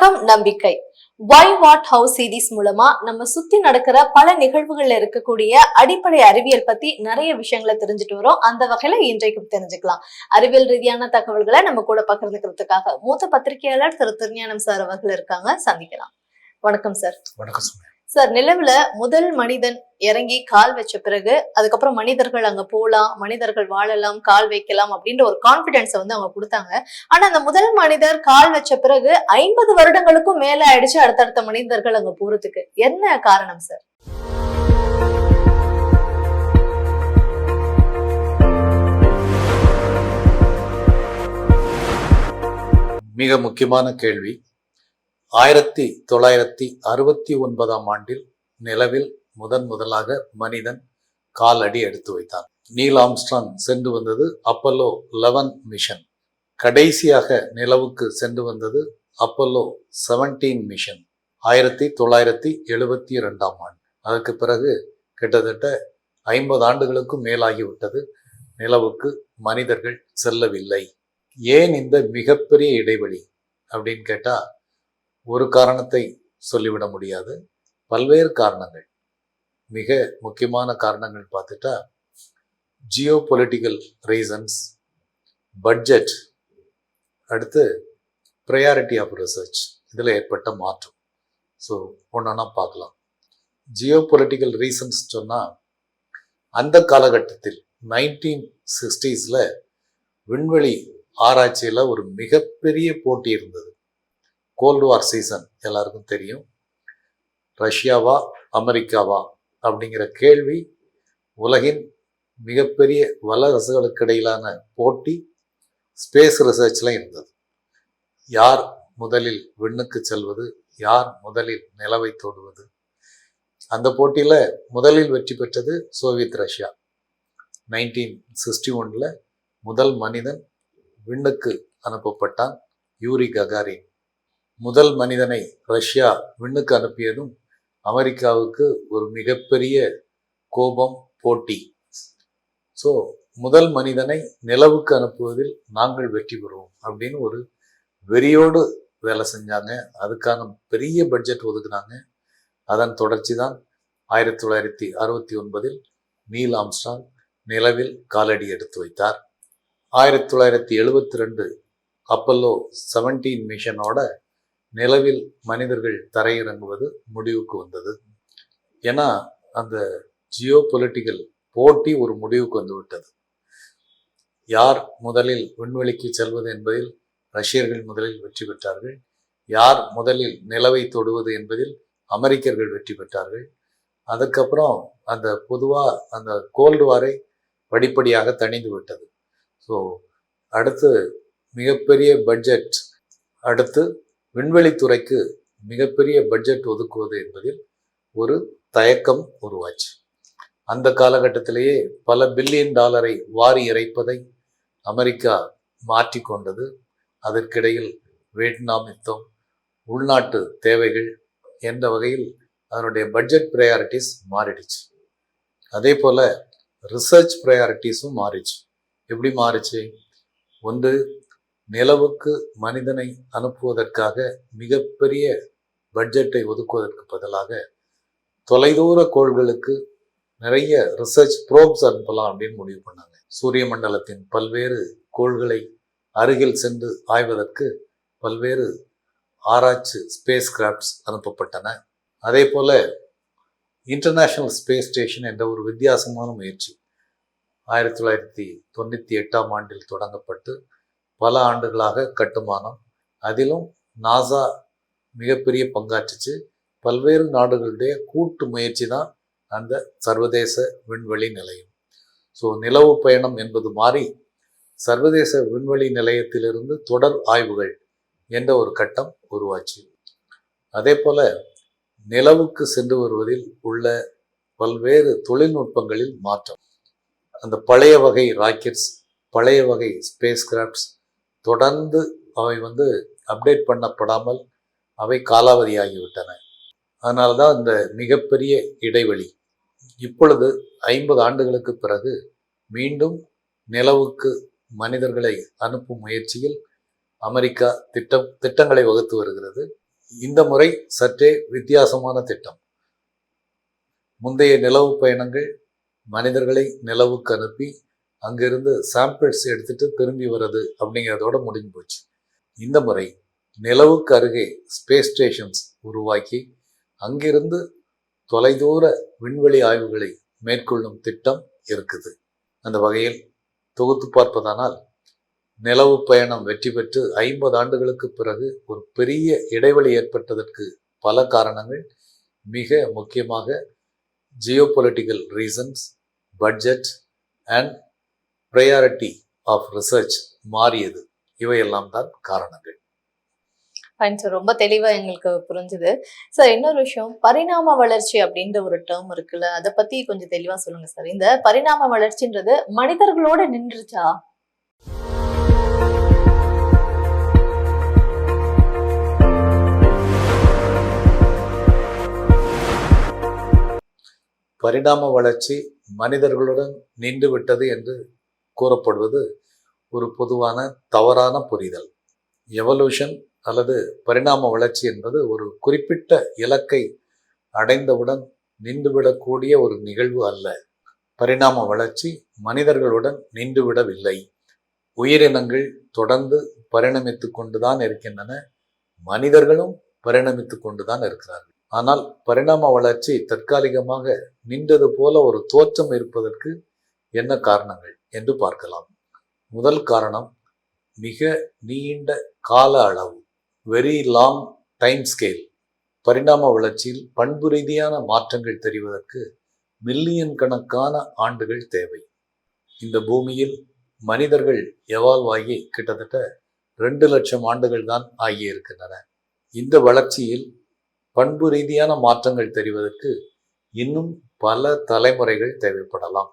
வணக்கம் நம்பிக்கை. Why What How series மூலமா நம்ம சுத்தி நடக்கிற பல நிகழ்வுகள்ல இருக்கக்கூடிய அடிப்படை அறிவியல் பத்தி நிறைய விஷயங்களை தெரிஞ்சுட்டு வரோம். அந்த வகையில இன்றைக்கும் தெரிஞ்சுக்கலாம். அறிவியல் ரீதியான தகவல்களை நம்ம கூட பகிர்ந்துக்கிறதுக்காக மூத்த பத்திரிகையாளர் திரு திருஞானம் சார் அவர்கள் இருக்காங்க. சந்திக்கலாம். வணக்கம் சார். வணக்கம் சார், நிலவுல முதல் மனிதன் இறங்கி கால் வச்ச பிறகு அதுக்கப்புறம் மனிதர்கள் அங்க போலாம், மனிதர்கள் வாழலாம், கால் வைக்கலாம் அப்படின்ற ஒரு கான்பிடன்ஸ் அவங்க கொடுத்தாங்க. ஆனா அந்த முதல் மனிதர் கால் வச்ச பிறகு 50 வருடங்களுக்கும் மேல ஆயிடுச்சு அடுத்தடுத்த மனிதர்கள் அங்க போறதுக்கு. என்ன காரணம் சார்? மிக முக்கியமான கேள்வி. 1969ஆம் ஆண்டில் நிலவில் முதலாக மனிதன் கால் அடி எடுத்து வைத்தான். நீல் ஆம்ஸ்ட்ராங் சென்று வந்தது அப்பல்லோ 11 மிஷன். கடைசியாக நிலவுக்கு சென்று வந்தது அப்பல்லோ 17 மிஷன் 1972ஆம் ஆண்டு. அதற்கு பிறகு கிட்டத்தட்ட 50 ஆண்டுகளுக்கும் மேலாகிவிட்டது நிலவுக்கு மனிதர்கள் செல்லவில்லை. ஏன் இந்த மிகப்பெரிய இடைவெளி அப்படின்னு கேட்டா ஒரு காரணத்தை சொல்லிவிட முடியாது. பல்வேறு காரணங்கள், மிக முக்கியமான காரணங்கள் பார்த்துட்டா ஜியோ பொலிட்டிக்கல் ரீசன்ஸ், பட்ஜெட், அடுத்து ப்ரையாரிட்டி ஆஃப் ரிசர்ச், இதில் ஏற்பட்ட மாற்றம். ஸோ ஒன்றா பார்க்கலாம். ஜியோ பொலிட்டிக்கல் ரீசன்ஸ் சொன்னால் அந்த காலகட்டத்தில் 1960s விண்வெளி ஆராய்ச்சியில் ஒரு மிகப்பெரிய போட்டி இருந்தது. கோல்டு வார் சீசன் எல்லாருக்கும் தெரியும். ரஷ்யாவா அமெரிக்காவா அப்படிங்கிற கேள்வி உலகின் மிகப்பெரிய வல்லரசுகளுக்கு இடையிலான போட்டி ஸ்பேஸ் ரிசர்ச்ல இருந்தது. யார் முதலில் விண்ணுக்கு செல்வது, யார் முதலில் நிலவை தொடுவது. அந்த போட்டியில முதலில் வெற்றி பெற்றது சோவியத் ரஷ்யா. 1961 முதல் மனிதன் விண்ணுக்கு அனுப்பப்பட்டான், யூரி ககாரின். முதல் மனிதனை ரஷ்யா விண்ணுக்கு அனுப்பியதும் அமெரிக்காவுக்கு ஒரு மிகப்பெரிய கோபம், போட்டி. ஸோ முதல் மனிதனை நிலவுக்கு அனுப்புவதில் நாங்கள் வெற்றி பெறுவோம் அப்படின்னு ஒரு வெறியோடு வேலை செஞ்சாங்க. அதுக்கான பெரிய பட்ஜெட் ஒதுக்குனாங்க. அதன் தொடர்ச்சி தான் 1969 நீல் ஆம்ஸ்ட்ராங் நிலவில் காலடி எடுத்து வைத்தார். 1972 அப்பல்லோ 17 மிஷனோட நிலவில் மனிதர்கள் தரையிறங்குவது முடிவுக்கு வந்தது. ஏன்னா அந்த ஜியோ பொலிட்டிக்கல் போட்டி ஒரு முடிவுக்கு வந்து விட்டது. யார் முதலில் விண்வெளிக்கு செல்வது என்பதில் ரஷ்யர்கள் முதலில் வெற்றி பெற்றார்கள். யார் முதலில் நிலவை தொடுவது என்பதில் அமெரிக்கர்கள் வெற்றி பெற்றார்கள். அதுக்கப்புறம் அந்த பொதுவாக அந்த கோல்டு வாரை படிப்படியாக தணிந்து விட்டது. ஸோ அடுத்து மிகப்பெரிய பட்ஜெட், அடுத்து விண்வெளித்துறைக்கு மிகப்பெரிய பட்ஜெட் ஒதுக்குவது என்பதில் ஒரு தயக்கம் உருவாச்சு. அந்த காலகட்டத்திலேயே பல பில்லியன் டாலரை வாரி இறைப்பதை அமெரிக்கா மாற்றி கொண்டது. அதற்கிடையில் வியட்நாம் யுத்தம், உள்நாட்டு தேவைகள் என்ற வகையில் அதனுடைய பட்ஜெட் ப்ரையாரிட்டிஸ் மாறிடுச்சு. அதே போல ரிசர்ச் ப்ரையாரிட்டிஸும் மாறிச்சு. எப்படி மாறிச்சு? ஒன்று, நிலவுக்கு மனிதனை அனுப்புவதற்காக மிகப்பெரிய பட்ஜெட்டை ஒதுக்குவதற்கு பதிலாக தொலைதூர கோள்களுக்கு நிறைய ரிசர்ச் ப்ரோப்ஸ் அனுப்பலாம் அப்படின்னு முடிவு பண்ணாங்க. சூரிய மண்டலத்தின் பல்வேறு கோள்களை அருகில் சென்று ஆய்வதற்கு பல்வேறு ஆராய்ச்சி ஸ்பேஸ் கிராஃப்ட்ஸ் அனுப்பப்பட்டன. அதே போல இன்டர்நேஷனல் ஸ்பேஸ் ஸ்டேஷன் என்ற ஒரு வித்தியாசமான முயற்சி 1998ஆம் ஆண்டில் தொடங்கப்பட்டு பல ஆண்டுகளாக கட்டுமானம். அதிலும் நாசா மிகப்பெரிய பங்காற்றுச்சு. பல்வேறு நாடுகளுடைய கூட்டு முயற்சி தான் அந்த சர்வதேச விண்வெளி நிலையம். ஸோ நிலவு பயணம் என்பது மாறி சர்வதேச விண்வெளி நிலையத்திலிருந்து தொடர் ஆய்வுகள் என்ற ஒரு கட்டம் உருவாச்சு. அதே போல நிலவுக்கு சென்று வருவதில் உள்ள பல்வேறு தொழில்நுட்பங்களில் மாற்றம். அந்த பழைய வகை ராக்கெட்ஸ், பழைய வகை ஸ்பேஸ் கிராஃப்ட்ஸ் தொடர்ந்து அவை அப்டேட் பண்ணப்படாமல் அவை காலாவதியாகிவிட்டன. அதனால தான் இந்த மிகப்பெரிய இடைவெளி. இப்பொழுது 50 ஆண்டுகளுக்கு பிறகு மீண்டும் நிலவுக்கு மனிதர்களை அனுப்பும் முயற்சியில் அமெரிக்கா திட்டங்களை வகுத்து வருகிறது. இந்த முறை சற்றே வித்தியாசமான திட்டம். முந்தைய நிலவு பயணங்கள் மனிதர்களை நிலவுக்கு அனுப்பி அங்கிருந்து சாம்பிள்ஸ் எடுத்துட்டு திரும்பி வர்றது அப்படிங்கிறதோட முடிஞ்சு போச்சு. இந்த முறை நிலவுக்கு அருகே ஸ்பேஸ் ஸ்டேஷன்ஸ் உருவாக்கி அங்கிருந்து தொலைதூர விண்வெளி ஆய்வுகளை மேற்கொள்ளும் திட்டம் இருக்குது. அந்த வகையில் தொகுத்து பார்ப்பதானால் நிலவு பயணம் வெற்றி பெற்று 50 ஆண்டுகளுக்கு பிறகு ஒரு பெரிய இடைவெளி ஏற்பட்டதற்கு பல காரணங்கள், மிக முக்கியமாக geopolitical reasons, budget and priority of research மாறியது. இவையெல்லாம் தான் காரணங்கள். ஃபைன் சார், ரொம்ப தெளிவா எங்களுக்கு புரிஞ்சுது. சார், இன்னொரு விஷயம், பரிணாம வளர்ச்சி அப்படின்ற ஒரு டேர்ம் இருக்குல்ல, அதை பத்தி கொஞ்சம் தெளிவா சொல்லுங்க சார். இந்த பரிணாம வளர்ச்சின்றது மனிதர்களோட நின்றுச்சா? பரிணாம வளர்ச்சி மனிதர்களுடன் நின்று விட்டது என்று கூறப்படுவது ஒரு பொதுவான தவறான புரிதல். எவல்யூஷன் அல்லது பரிணாம வளர்ச்சி என்பது ஒரு குறிப்பிட்ட இலக்கை அடைந்தவுடன் நின்றுவிடக்கூடிய ஒரு நிகழ்வு அல்ல. பரிணாம வளர்ச்சி மனிதர்களுடன் நின்றுவிடவில்லை. உயிரினங்கள் தொடர்ந்து பரிணமித்து கொண்டுதான் இருக்கின்றன, மனிதர்களும் பரிணமித்து கொண்டுதான் இருக்கிறார்கள். ஆனால் பரிணாம வளர்ச்சி தற்காலிகமாக நின்றது போல ஒரு தோற்றம் இருப்பதற்கு என்ன காரணங்கள் என்று பார்க்கலாம். முதல் காரணம், மிக நீண்ட கால அளவு, வெரி லாங் டைம் ஸ்கேல். பரிணாம வளர்ச்சியில் பண்பு ரீதியான மாற்றங்கள் தெரிவதற்கு மில்லியன் கணக்கான ஆண்டுகள் தேவை. இந்த பூமியில் மனிதர்கள் எவால்வ் ஆகி கிட்டத்தட்ட 2 லட்சம் ஆண்டுகள் தான் ஆகியிருக்கின்றன. இந்த வளர்ச்சியில் பண்பு ரீதியான மாற்றங்கள் தெரிவதற்கு இன்னும் பல தலைமுறைகள் தேவைப்படலாம்.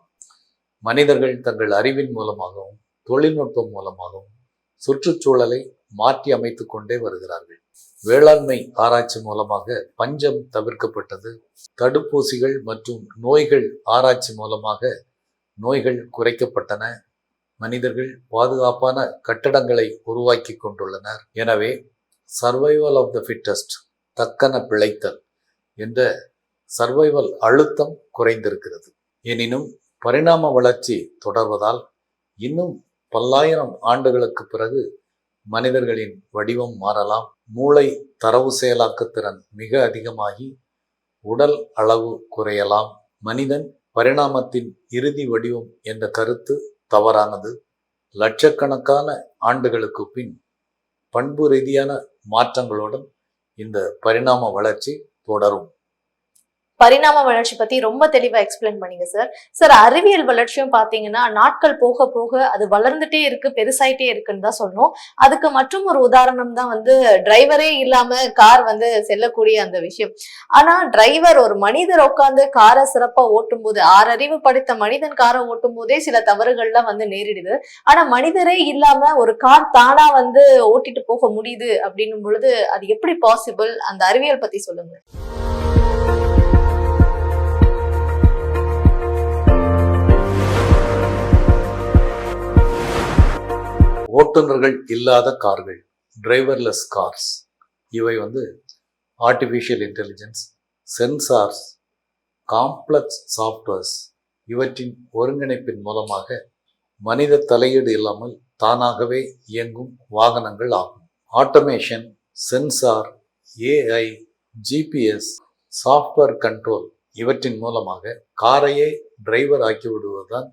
மனிதர்கள் தங்கள் அறிவின் மூலமாகவும் தொழில்நுட்பம் மூலமாகவும் சுற்றுச்சூழலை மாற்றி அமைத்து கொண்டே வருகிறார்கள். வேளாண்மை ஆராய்ச்சி மூலமாக பஞ்சம் தவிர்க்கப்பட்டது. தடுப்பூசிகள் மற்றும் நோய்கள் ஆராய்ச்சி மூலமாக நோய்கள் குறைக்கப்பட்டன. மனிதர்கள் பாதுகாப்பான கட்டடங்களை உருவாக்கி கொண்டுள்ளனர். எனவே சர்வைவல் ஆஃப் த ஃபிட்டஸ்ட், தக்கன பிழைத்தல் என்ற சர்வைவல் அழுத்தம் குறைந்திருக்கிறது. எனினும் பரிணாம வளர்ச்சி தொடர்வதால் இன்னும் பல்லாயிரம் ஆண்டுகளுக்கு பிறகு மனிதர்களின் வடிவம் மாறலாம். மூளை தரவு செயலாக்கத்திறன் மிக அதிகமாகி உடல் அளவு குறையலாம். மனிதன் பரிணாமத்தின் இறுதி வடிவம் என்ற கருத்து தவறானது. லட்சக்கணக்கான ஆண்டுகளுக்கு பின் பண்பு ரீதியான மாற்றங்களுடன் இந்த பரிணாம வளர்ச்சி தொடரும். பரிணாம வளர்ச்சி பத்தி ரொம்ப தெளிவா எக்ஸ்பிளைன் பண்ணீங்க சார். சார், அறிவியல் வளர்ச்சியும் பாத்தீங்கன்னா நாட்கள் போக போக அது வளர்ந்துட்டே இருக்கு, பெருசாயிட்டே இருக்குன்னு தான் சொல்லணும். அதுக்கு மற்றும் ஒரு உதாரணம் தான் டிரைவரே இல்லாம கார் செல்லக்கூடிய அந்த விஷயம். ஆனா டிரைவர், ஒரு மனிதர் உட்கார்ந்து காரை சிறப்பா ஓட்டும் போது, 6 அறிவு படைத்த மனிதன் காரை ஓட்டும் போதே சில தவறுகள்லாம் நேரிடுது. ஆனா மனிதரே இல்லாம ஒரு கார் தானா ஓட்டிட்டு போக முடியுது அப்படின்னும் பொழுது அது எப்படி பாசிபிள்? அந்த அறிவியல் பத்தி சொல்லுங்க. ஓட்டுநர்கள் இல்லாத கார்கள், டிரைவர்லெஸ் கார்ஸ், இவை artificial intelligence, sensors, complex softwares இவற்றின் ஒருங்கிணைப்பின் மூலமாக மனித தலையீடு இல்லாமல் தானாகவே இயங்கும் வாகனங்கள் ஆகும். Automation, sensor, AI, GPS, software control இவற்றின் மூலமாக காரையே டிரைவர் ஆக்கிவிடுவதுதான்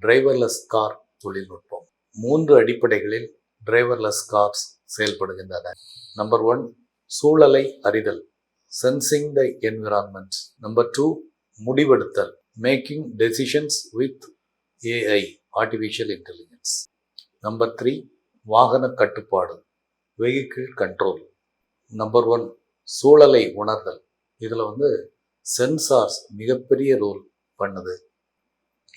டிரைவர்லெஸ் கார் தொழில்நுட்பம். 3 அடிப்படைகளில் டிரைவர்லெஸ் கார்ஸ் செயல்படுகின்றன. நம்பர் 1, சூழலை அறிதல், சென்சிங் த என்விரான்மெண்ட். நம்பர் 2, முடிவெடுத்தல், making decisions with AI, artificial intelligence. Number 3, வாகன கட்டுப்பாடு, வெஹிக்கிள் கண்ட்ரோல். நம்பர் 1, சூழலை உணர்தல். இதில் சென்சார்ஸ் மிகப்பெரிய ரோல் பண்ணுது.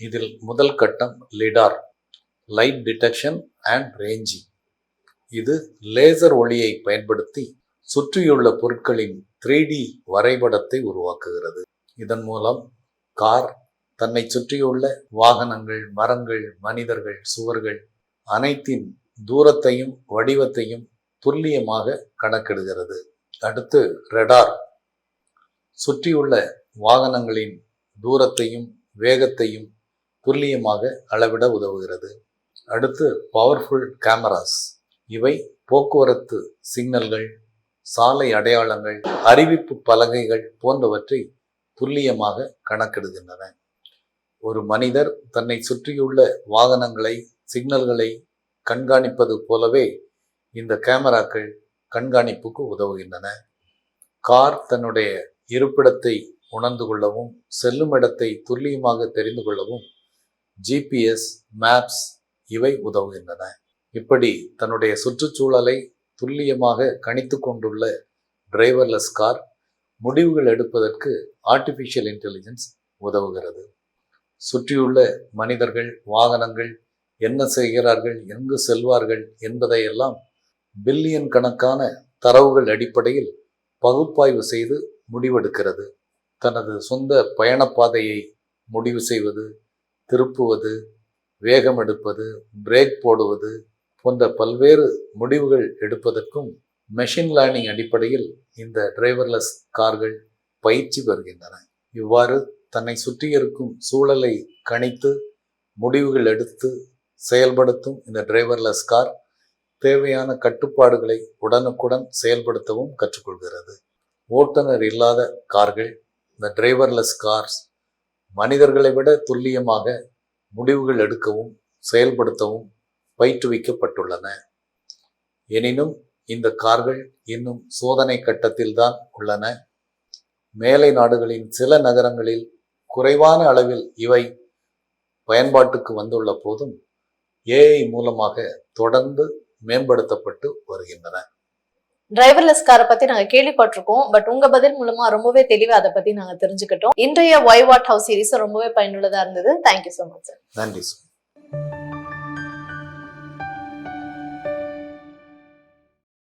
இதில் முதல் கட்டம் lidar, light detection and ranging. இது லேசர் ஒளியை பயன்படுத்தி சுற்றியுள்ள பொருட்களின் 3D வரைபடத்தை உருவாக்குகிறது. இதன் மூலம் கார் தன்னை சுற்றியுள்ள வாகனங்கள், மரங்கள், மனிதர்கள், சுவர்கள் அனைத்தின் தூரத்தையும் வடிவத்தையும் துல்லியமாக கணக்கிடுகிறது. அடுத்து ரெடார் சுற்றியுள்ள வாகனங்களின் தூரத்தையும் வேகத்தையும் துல்லியமாக அளவிட உதவுகிறது. அடுத்து பவர்ஃபுல் கேமராஸ். இவை போக்குவரத்து சிக்னல்கள், சாலை அடையாளங்கள், அறிவிப்பு பலகைகள் போன்றவற்றை துல்லியமாக கணக்கிடுகின்றன. ஒரு மனிதர் தன்னை சுற்றியுள்ள வாகனங்களை, சிக்னல்களை கண்காணிப்பது போலவே இந்த கேமராக்கள் கண்காணிப்புக்கு உதவுகின்றன. கார் தன்னுடைய இருப்பிடத்தை உணர்ந்து கொள்ளவும், செல்லும் இடத்தை துல்லியமாக தெரிந்து கொள்ளவும் ஜிபிஎஸ், மேப்ஸ் இவை உதவுகின்றன. இப்படி தன்னுடைய சுற்றுச்சூழலை துல்லியமாக கணித்து கொண்டுள்ள டிரைவர்லெஸ் கார் முடிவுகள் எடுப்பதற்கு ஆர்டிஃபிஷியல் இன்டெலிஜென்ஸ் உதவுகிறது. சுற்றியுள்ள மனிதர்கள், வாகனங்கள் என்ன செய்கிறார்கள், எங்கு செல்வார்கள் என்பதையெல்லாம் பில்லியன் கணக்கான தரவுகள் அடிப்படையில் பகுப்பாய்வு செய்து முடிவெடுக்கிறது. தனது சொந்த பயணப்பாதையை முடிவு செய்வது, திருப்புவது, வேகம் எடுப்பது, பிரேக் போடுவது போன்ற பல்வேறு முடிவுகள் எடுப்பதற்கும் மெஷின் லேர்னிங் அடிப்படையில் இந்த டிரைவர்லெஸ் கார்கள் பயிற்சி பெறுகின்றன. இவ்வாறு தன்னை சுற்றி இருக்கும் சூழலை கணித்து முடிவுகள் எடுத்து செயல்படுத்தும் இந்த டிரைவர்லெஸ் கார் தேவையான கட்டுப்பாடுகளை உடனுக்குடன் செயல்படுத்தவும் கற்றுக்கொள்கிறது. ஓட்டுநர் இல்லாத கார்கள், இந்த டிரைவர்லெஸ் கார்ஸ் மனிதர்களை விட துல்லியமாக முடிவுகள் எடுக்கவும் செயல்படுத்தவும் பயிற்றுவிக்கப்பட்டுள்ளன. எனினும் இந்த கார்கள் இன்னும் சோதனை கட்டத்தில்தான் உள்ளன. மேலை நாடுகளின் சில நகரங்களில் குறைவான அளவில் இவை பயன்பாட்டுக்கு வந்துள்ள போதும் ஏஐ மூலமாக தொடர்ந்து மேம்படுத்தப்பட்டு வருகின்றன. டிரைவர்லெஸ் காரை பத்தி நாங்க கேள்விப்பட்டிருக்கோம். பட் உங்க பதில் மூலமா ரொம்பவே தெளிவா அதை பத்தி நாங்க தெரிஞ்சுக்கிட்டோம். இன்றைய வை வாட் ஹவு சீரிஸ் ரொம்பவே பயனுள்ளதா இருந்தது. Thank you so much sir. நன்றி சார்.